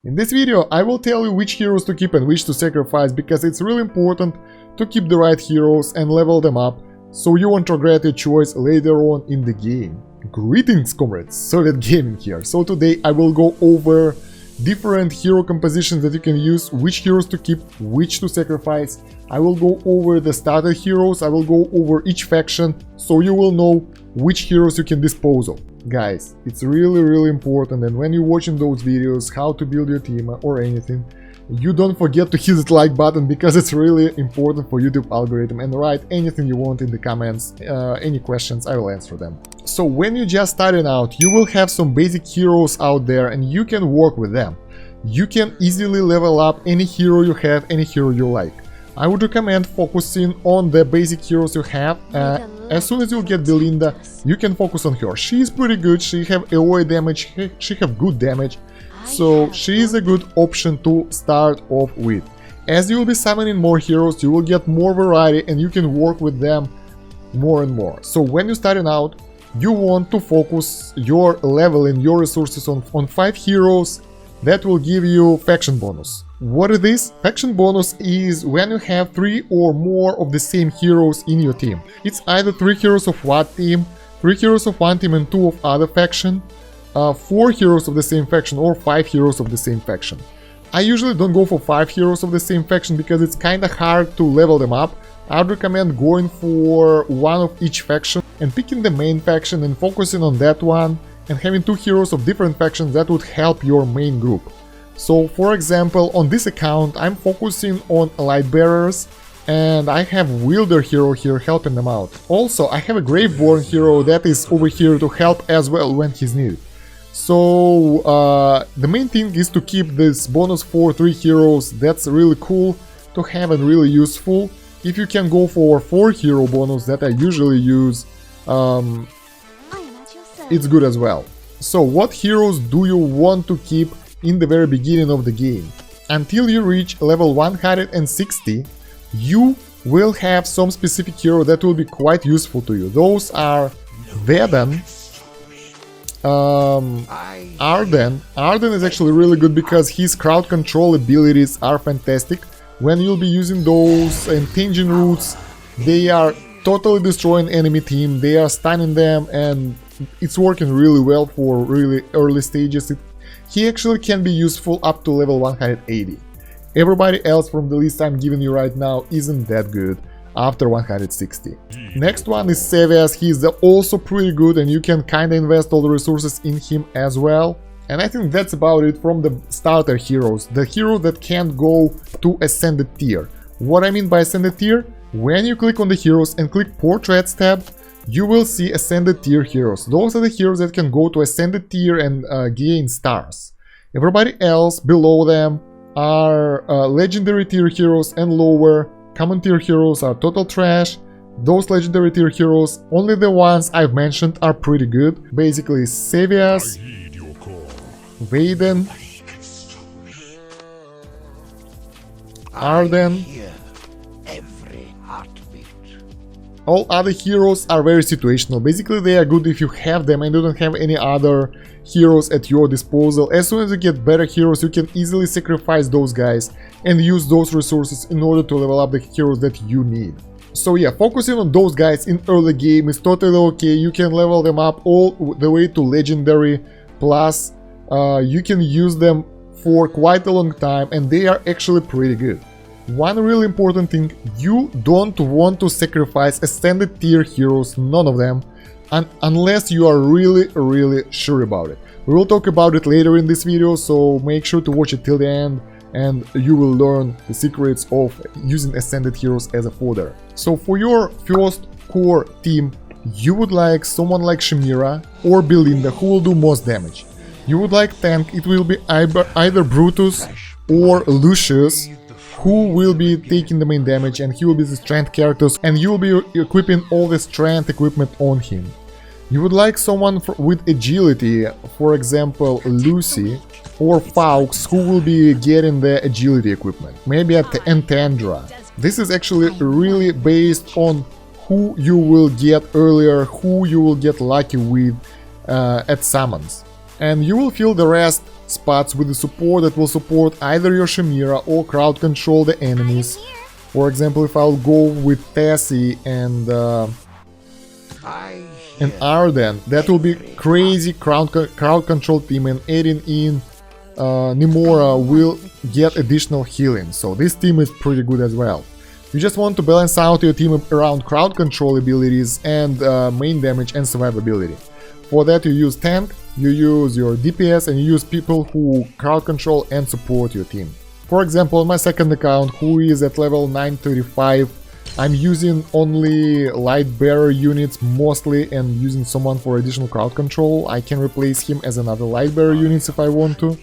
In this video, I will tell you which heroes to keep and which to sacrifice, because it's really important to keep the right heroes and level them up, so you won't regret your choice later on in the game. Greetings, comrades, Soviet Gaming here. So today I will go over different hero compositions that you can use, which heroes to keep, which to sacrifice. I will go over the starter heroes, I will go over each faction, so you will know which heroes you can dispose of. Guys, it's really important, and when you're watching those videos, how to build your team or anything, you don't forget to hit the like button, because it's really important for YouTube algorithm, and write anything you want in the comments, any questions, I will answer them. So when you're just starting out, you will have some basic heroes out there and you can work with them. You can easily level up any hero you have, any hero you like. I would recommend focusing on the basic heroes you have. As soon as you get Belinda, you can focus on her. She is pretty good, she have AoE damage, she have good damage, so she is a good option to start off with. As you will be summoning more heroes, you will get more variety and you can work with them more and more. So when you're starting out, you want to focus your level and your resources on 5 heroes that will give you faction bonus. What is this? Faction bonus is when you have 3 or more of the same heroes in your team. It's either 3 heroes of one team, 3 heroes of one team and 2 of other faction, 4 heroes of the same faction, or 5 heroes of the same faction. I usually don't go for 5 heroes of the same faction because it's kinda hard to level them up. I'd recommend going for one of each faction and picking the main faction and focusing on that one, and having 2 heroes of different factions that would help your main group. So for example, on this account I'm focusing on Lightbearers, and I have Wielder hero here helping them out. Also I have a Graveborn hero that is over here to help as well when he's needed. So the main thing is to keep this bonus for 3 heroes. That's really cool to have and really useful. If you can go for 4 hero bonus that I usually use, it's good as well. So what heroes do you want to keep in the very beginning of the game? Until you reach level 160, you will have some specific hero that will be quite useful to you. Those are Vedan, Arden. Arden is actually really good because his crowd control abilities are fantastic. When you'll be using those and changing routes, they are totally destroying enemy team, they are stunning them, and it's working really well for really early stages. He actually can be useful up to level 180. Everybody else from the list I'm giving you right now isn't that good after 160. Next one is Sevias. He's also pretty good and you can kinda invest all the resources in him as well. And I think that's about it from the starter heroes, the heroes that can't go to Ascended tier. What I mean by Ascended tier? When you click on the heroes and click Portraits tab, you will see Ascended tier heroes. Those are the heroes that can go to Ascended tier and gain stars. Everybody else below them are Legendary tier heroes and lower. Common tier heroes are total trash. Those Legendary tier heroes, only the ones I've mentioned are pretty good. Basically Sevias, Vaden, Arden. All other heroes are very situational. Basically they are good if you have them and you don't have any other heroes at your disposal. As soon as you get better heroes, you can easily sacrifice those guys and use those resources in order to level up the heroes that you need. So yeah, focusing on those guys in early game is totally okay. You can level them up all the way to Legendary, plus you can use them for quite a long time and they are actually pretty good. One really important thing, you don't want to sacrifice Ascended tier heroes, none of them, unless you are really sure about it. We will talk about it later in this video, so make sure to watch it till the end and you will learn the secrets of using Ascended heroes as a fodder. So for your first core team, you would like someone like Shemira or Belinda who will do most damage. You would like tank, it will be either Brutus or Lucius, who will be taking the main damage, and he will be the strength characters and you will be equipping all the strength equipment on him. You would like someone with agility, for example Lucy or Faux, who will be getting the agility equipment, maybe at the Entandra. This is actually really based on who you will get earlier, who you will get lucky with at summons. And you will fill the rest spots with the support that will support either your Chimera or crowd control the enemies. For example, if I'll go with Tessie and Arden, that will be crazy crowd control team, and adding in Nemora will get additional healing, so this team is pretty good as well. You just want to balance out your team around crowd control abilities and main damage and survivability. For that you use tank, you use your DPS, and you use people who crowd control and support your team. For example, on my second account, who is at level 935, I'm using only Lightbearer units mostly and using someone for additional crowd control. I can replace him as another Lightbearer units if I want to.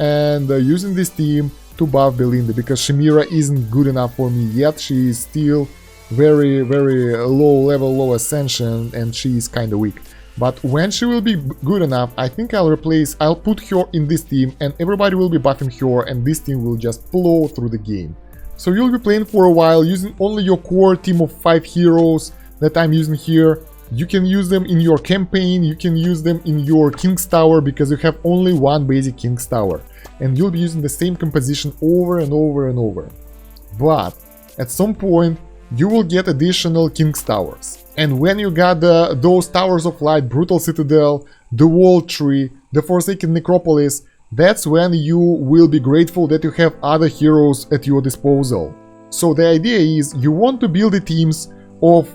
And using this team to buff Belinda, because Chimera isn't good enough for me yet. She is still very low level, low ascension, and she is kinda weak. But when she will be good enough, I think I'll put her in this team, and everybody will be buffing her, and this team will just flow through the game. So you'll be playing for a while using only your core team of 5 heroes that I'm using here. You can use them in your campaign, you can use them in your King's Tower, because you have only one basic King's Tower. And you'll be using the same composition over and over and over. But at some point you will get additional King's Towers. And when you got those Towers of Light, Brutal Citadel, the Wall Tree, the Forsaken Necropolis, that's when you will be grateful that you have other heroes at your disposal. So the idea is you want to build the teams of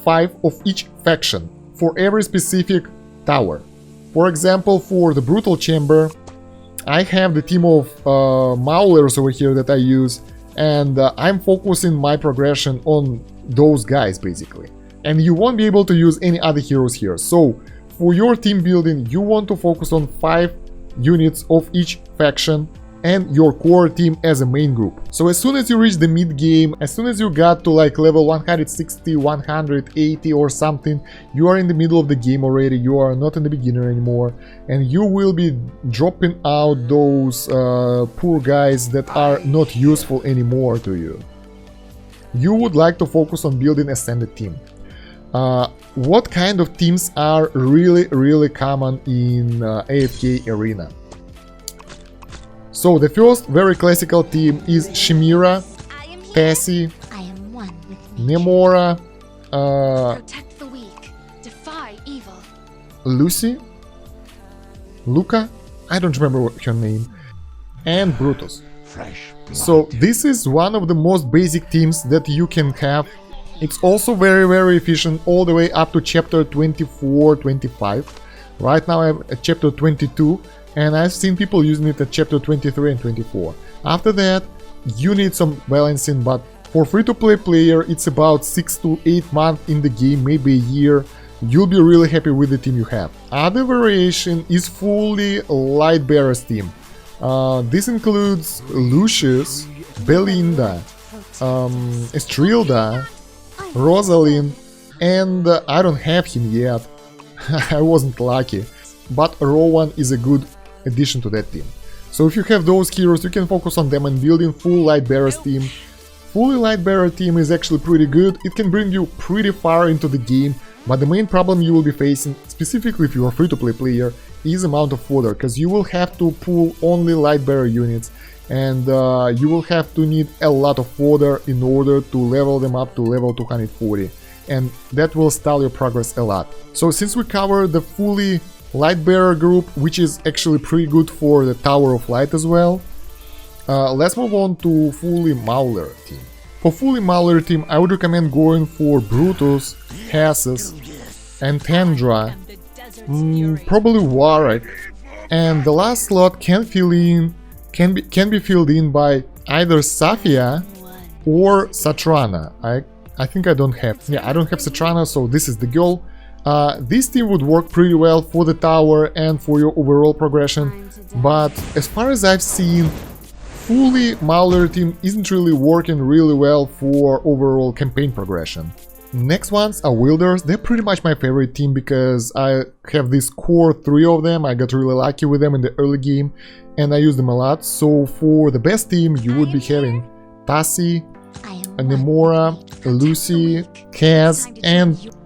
5 of each faction for every specific tower. For example, for the Brutal Chamber, I have the team of Maulers over here that I use, and I'm focusing my progression on those guys basically. And you won't be able to use any other heroes here. So for your team building, you want to focus on 5 units of each faction and your core team as a main group. So as soon as you reach the mid game, as soon as you got to like level 160, 180 or something, you are in the middle of the game already, you are not in the beginner anymore, and you will be dropping out those poor guys that are not useful anymore to you. You would like to focus on building ascended team. What kind of teams are really common in AFK Arena? So the first very classical team is Chimera, Tessie, Nemora, protect the weak, defy evil. Lucy, Luca, I don't remember her name, and Brutus. So this is one of the most basic teams that you can have. It's also very efficient all the way up to chapter 24, 25. Right now I'm at chapter 22, and I've seen people using it at chapter 23 and 24. After that, you need some balancing, but for free-to-play player, it's about 6 to 8 months in the game, maybe a year. You'll be really happy with the team you have. Other variation is fully Lightbearers Team. This includes Lucius, Belinda, Estrilda, Rosalind, and I don't have him yet. I wasn't lucky, but Rowan is a good addition to that team. So if you have those heroes, you can focus on them and building full Lightbearers team. Fully Lightbearer team is actually pretty good. It can bring you pretty far into the game, but the main problem you will be facing, specifically if you are a free-to-play player, is amount of fodder, because you will have to pull only Lightbearer units, and you will have to need a lot of fodder in order to level them up to level 240, and that will stall your progress a lot. So since we covered the fully Lightbearer group, which is actually pretty good for the Tower of Light as well, let's move on to fully Mauler team. For fully Mauler team, I would recommend going for Brutus, Hessus, and Tandra, probably Warwick, and the last slot can be filled in by either Safia or Satrana. I think I don't have Satrana, so this is the girl. This team would work pretty well for the tower and for your overall progression, but as far as I've seen, fully Mauler team isn't really working really well for overall campaign progression. Next ones are Wielders. They're pretty much my favorite team because I have this core 3 of them. I got really lucky with them in the early game and I use them a lot. So for the best team, you would be having Tassi, Nemora, Lucy, Kaz,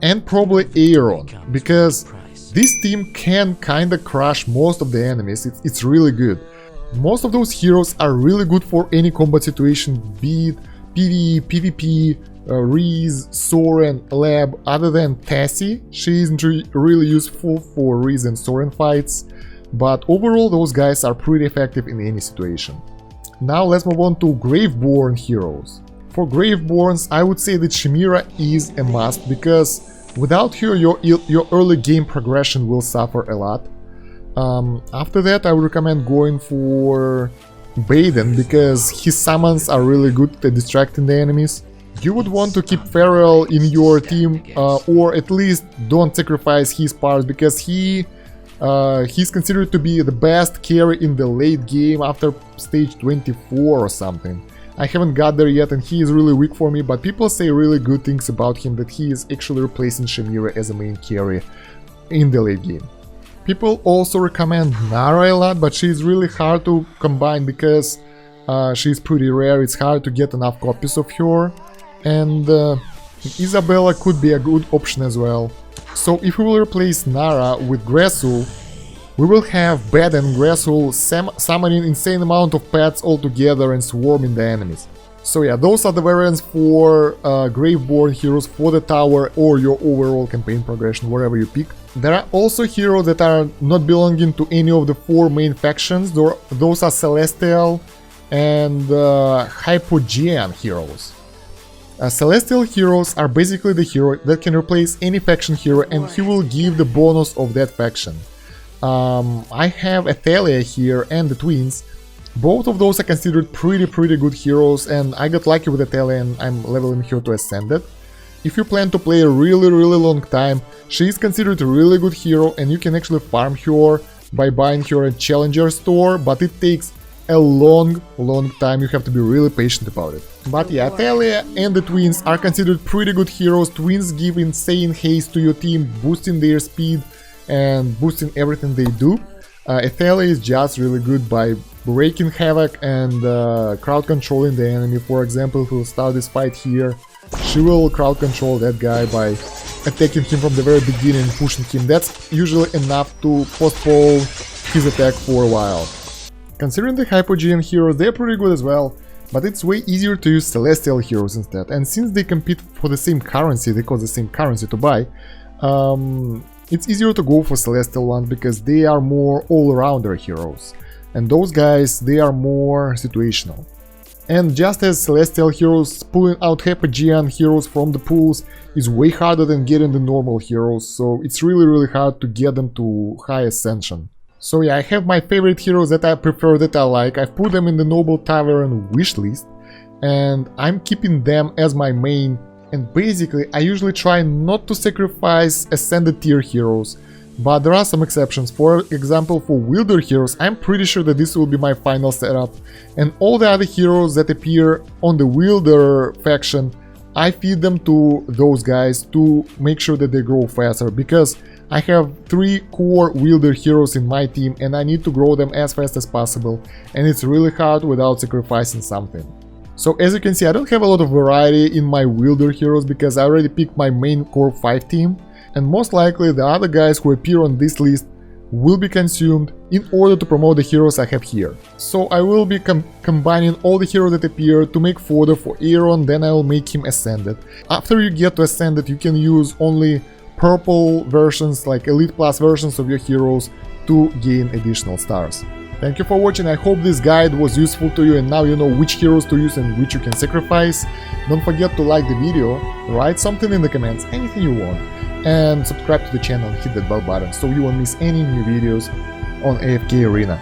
and probably Aaron, because This team can kinda crush most of the enemies, it's really good. Most of those heroes are really good for any combat situation, be it PvE, PvP, Reese, Soren, Lab, other than Tassie. She isn't really useful for Reese and Soren fights, but overall those guys are pretty effective in any situation. Now let's move on to Graveborn heroes. For Graveborns, I would say that Chimera is a must, because without her your early game progression will suffer a lot. After that, I would recommend going for Baden, because his summons are really good at distracting the enemies. You would want to keep Feral in your team, or at least don't sacrifice his parts, because he's considered to be the best carry in the late game after stage 24 or something. I haven't got there yet and he is really weak for me, but people say really good things about him, that he is actually replacing Chimera as a main carry in the late game. People also recommend Nara a lot, but she's really hard to combine because she's pretty rare, it's hard to get enough copies of her, and Isabella could be a good option as well. So if we will replace Nara with Gressul, we will have Bed and Gressul summoning insane amount of pets all together and swarming the enemies. So yeah, those are the variants for Graveborn heroes for the tower or your overall campaign progression, wherever you pick. There are also heroes that are not belonging to any of the 4 main factions. Those are Celestial and Hypogean heroes. Celestial heroes are basically the hero that can replace any faction hero and he will give the bonus of that faction. I have Athalia here and the twins. Both of those are considered pretty good heroes, and I got lucky with Athalia and I'm leveling her to Ascended. If you plan to play a really long time, she is considered a really good hero and you can actually farm her by buying her at Challenger store, but it takes a long time, you have to be really patient about it. But yeah, Athalia and the twins are considered pretty good heroes. Twins give insane haste to your team, boosting their speed and boosting everything they do. Athalia is just really good by breaking havoc and crowd controlling the enemy. For example, if we'll start this fight here, she will crowd control that guy by attacking him from the very beginning, pushing him. That's usually enough to postpone his attack for a while. Considering the Hypogean heroes, they're pretty good as well, but it's way easier to use Celestial heroes instead. And since they compete for the same currency, they cost the same currency to buy, it's easier to go for Celestial ones because they are more all-rounder heroes. And those guys, they are more situational. And just as Celestial heroes, pulling out Hypogean heroes from the pools is way harder than getting the normal heroes, so it's really hard to get them to high ascension. So yeah, I have my favorite heroes that I prefer, that I like. I've put them in the Noble Tavern wishlist, and I'm keeping them as my main. And basically, I usually try not to sacrifice Ascended tier heroes, but there are some exceptions. For example, for Wielder heroes, I'm pretty sure that this will be my final setup, and all the other heroes that appear on the Wielder faction, I feed them to those guys to make sure that they grow faster, because I have 3 core Wielder heroes in my team and I need to grow them as fast as possible, and it's really hard without sacrificing something. So as you can see, I don't have a lot of variety in my Wielder heroes because I already picked my main core 5 team, and most likely the other guys who appear on this list will be consumed in order to promote the heroes I have here. So I will be combining all the heroes that appear to make Fodder for Aaron, then I will make him Ascended. After you get to Ascended, you can use only purple versions, like Elite Plus versions of your heroes, to gain additional stars. Thank you for watching, I hope this guide was useful to you and now you know which heroes to use and which you can sacrifice. Don't forget to like the video, write something in the comments, anything you want, and subscribe to the channel and hit that bell button so you won't miss any new videos on Afk Arena.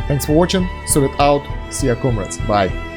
Thanks for watching, Soviet out, see ya comrades, bye!